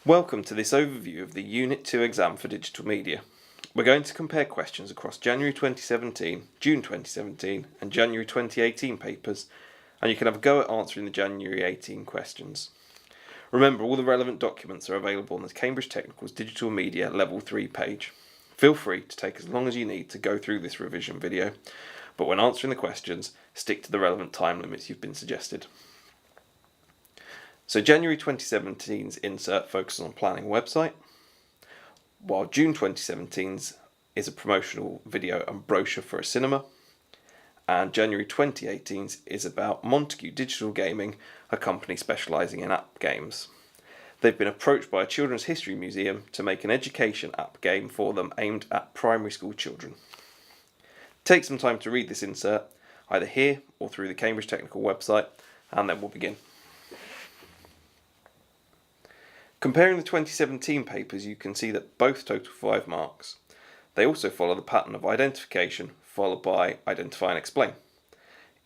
Welcome to this overview of the Unit 2 exam for digital media. We're going to compare questions across January 2017, June 2017 and January 2018 papers, and you can have a go at answering the January 18 questions. Remember, all the relevant documents are available on the Cambridge Technical's Digital Media Level 3 page. Feel free to take as long as you need to go through this revision video, but when answering the questions, stick to the relevant time limits you've been suggested. So January 2017's insert focuses on planning a website, while June 2017's is a promotional video and brochure for a cinema, and January 2018's is about Montague Digital Gaming, a company specialising in app games. They've been approached by a children's history museum to make an education app game for them aimed at primary school children. Take some time to read this insert, either here or through the Cambridge Technical website, and then we'll begin. Comparing the 2017 papers, you can see that both total 5 marks. They also follow the pattern of identification, followed by identify and explain.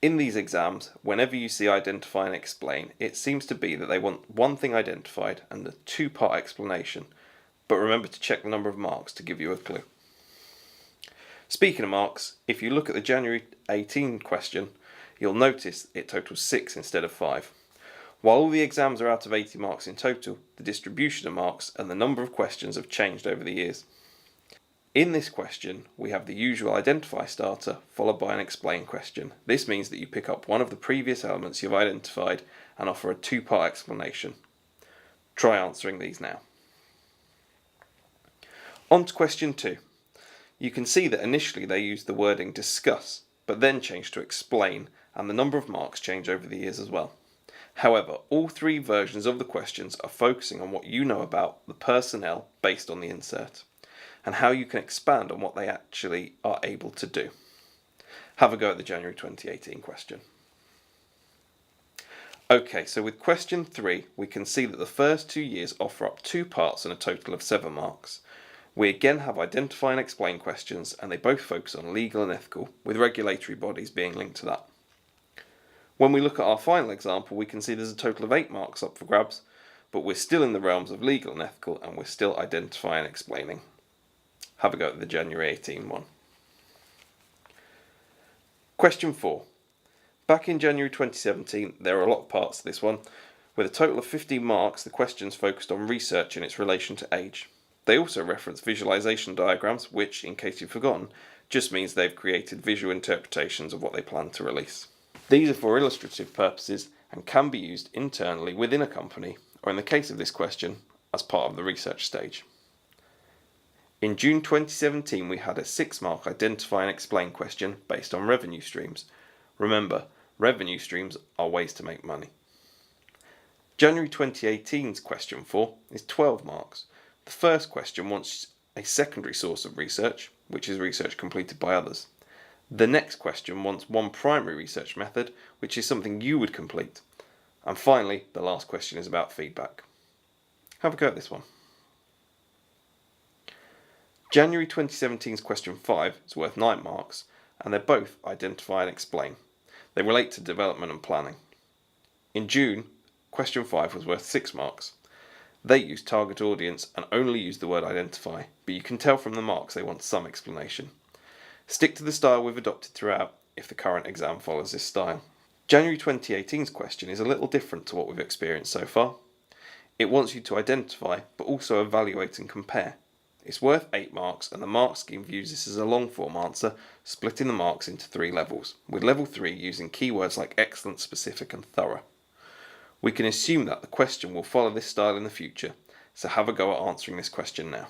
In these exams, whenever you see identify and explain, it seems to be that they want one thing identified and a 2-part explanation, but remember to check the number of marks to give you a clue. Speaking of marks, if you look at the January 18 question, you'll notice it totals 6 instead of 5. While all the exams are out of 80 marks in total, the distribution of marks and the number of questions have changed over the years. In this question, we have the usual identify starter followed by an explain question. This means that you pick up one of the previous elements you've identified and offer a 2-part explanation. Try answering these now. On to question 2. You can see that initially they used the wording discuss, but then changed to explain, and the number of marks change over the years as well. However, all 3 versions of the questions are focusing on what you know about the personnel based on the insert, and how you can expand on what they actually are able to do. Have a go at the January 2018 question. Okay, so with question 3, we can see that the first 2 years offer up 2 parts and a total of 7 marks. We again have identify and explain questions, and they both focus on legal and ethical, with regulatory bodies being linked to that. When we look at our final example, we can see there's a total of 8 marks up for grabs, but we're still in the realms of legal and ethical, and we're still identifying and explaining. Have a go at the January 18 one. Question 4. Back in January 2017, there are a lot of parts to this one. With a total of 15 marks, the questions focused on research and its relation to age. They also reference visualization diagrams, which, in case you've forgotten, just means they've created visual interpretations of what they plan to release. These are for illustrative purposes and can be used internally within a company, or in the case of this question, as part of the research stage. In June 2017, we had a 6-mark identify and explain question based on revenue streams. Remember, revenue streams are ways to make money. January 2018's question 4 is 12 marks. The first question wants a secondary source of research, which is research completed by others. The next question wants one primary research method, which is something you would complete. And finally, the last question is about feedback. Have a go at this one. January 2017's question 5 is worth 9 marks, and they're both identify and explain. They relate to development and planning. In June, question 5 was worth 6 marks. They use target audience and only use the word identify, but you can tell from the marks they want some explanation. Stick to the style we've adopted throughout if the current exam follows this style. January 2018's question is a little different to what we've experienced so far. It wants you to identify, but also evaluate and compare. It's worth 8 marks, and the mark scheme views this as a long form answer, splitting the marks into 3 levels, with level 3 using keywords like excellent, specific and thorough. We can assume that the question will follow this style in the future, so have a go at answering this question now.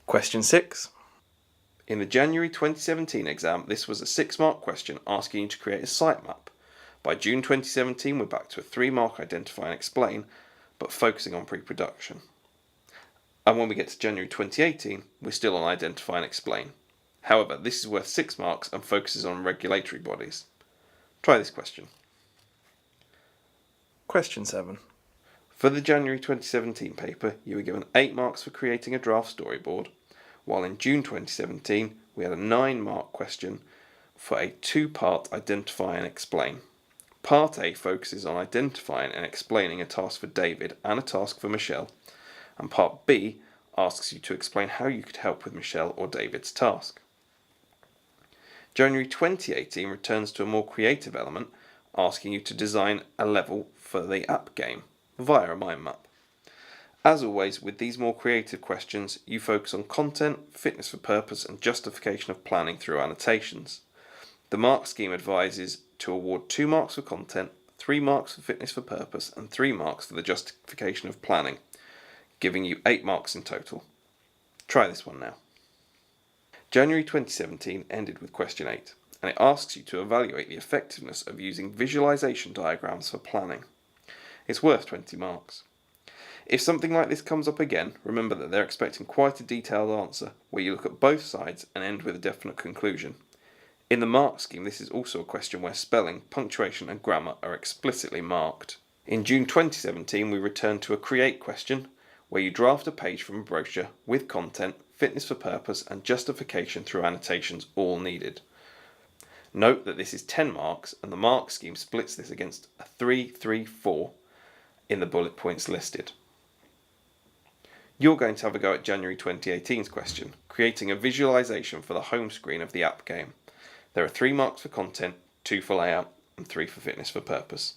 Question 6. In the January 2017 exam, this was a 6-mark question asking you to create a sitemap. By June 2017, we're back to a 3-mark identify and explain, but focusing on pre-production. And when we get to January 2018, we're still on identify and explain. However, this is worth 6 marks and focuses on regulatory bodies. Try this question. Question 7. For the January 2017 paper, you were given 8 marks for creating a draft storyboard, while in June 2017 we had a 9-mark question for a 2-part identify and explain. Part A focuses on identifying and explaining a task for David and a task for Michelle, and Part B asks you to explain how you could help with Michelle or David's task. January 2018 returns to a more creative element, asking you to design a level for the app game via a mind map. As always, with these more creative questions, you focus on content, fitness for purpose, and justification of planning through annotations. The mark scheme advises to award 2 marks for content, 3 marks for fitness for purpose, and 3 marks for the justification of planning, giving you 8 marks in total. Try this one now. January 2017 ended with question 8, and it asks you to evaluate the effectiveness of using visualization diagrams for planning. It's worth 20 marks. If something like this comes up again, remember that they're expecting quite a detailed answer, where you look at both sides and end with a definite conclusion. In the mark scheme, this is also a question where spelling, punctuation and grammar are explicitly marked. In June 2017, we returned to a create question, where you draft a page from a brochure with content, fitness for purpose and justification through annotations all needed. Note that this is 10 marks and the mark scheme splits this against a 3-3-4 in the bullet points listed. You're going to have a go at January 2018's question, creating a visualization for the home screen of the app game. There are 3 marks for content, 2 for layout and 3 for fitness for purpose.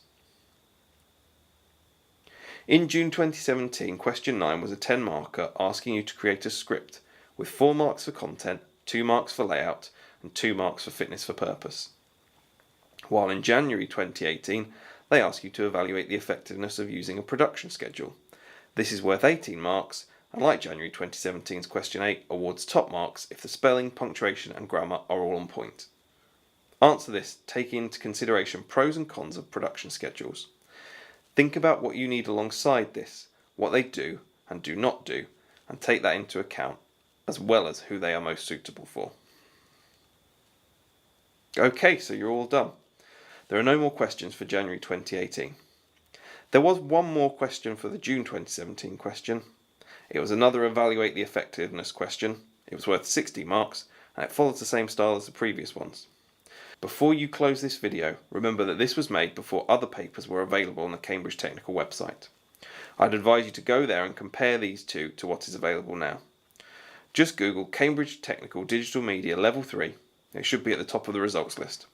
In June 2017, question 9 was a 10 marker asking you to create a script with 4 marks for content, 2 marks for layout and 2 marks for fitness for purpose. While in January 2018, they ask you to evaluate the effectiveness of using a production schedule. This is worth 18 marks, and like January 2017's question 8, awards top marks if the spelling, punctuation and grammar are all on point. Answer this taking into consideration pros and cons of production schedules. Think about what you need alongside this, what they do and do not do, and take that into account, as well as who they are most suitable for. Okay, so you're all done. There are no more questions for January 2018. There was one more question for the June 2017 question. It was another evaluate the effectiveness question. It was worth 60 marks and it followed the same style as the previous ones. Before you close this video, remember that this was made before other papers were available on the Cambridge Technical website. I'd advise you to go there and compare these two to what is available now. Just Google Cambridge Technical Digital Media Level 3. It should be at the top of the results list.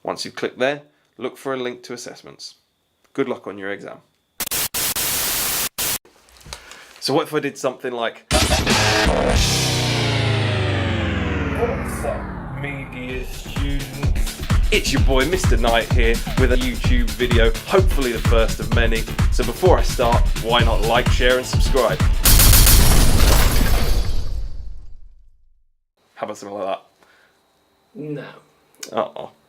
Once you've clicked there, look for a link to assessments. Good luck on your exam. So what if I did something like... What's up, media students? It's your boy Mr. Knight here with a YouTube video, hopefully the first of many. So before I start, why not like, share and subscribe? How about something like that? No. Uh-oh.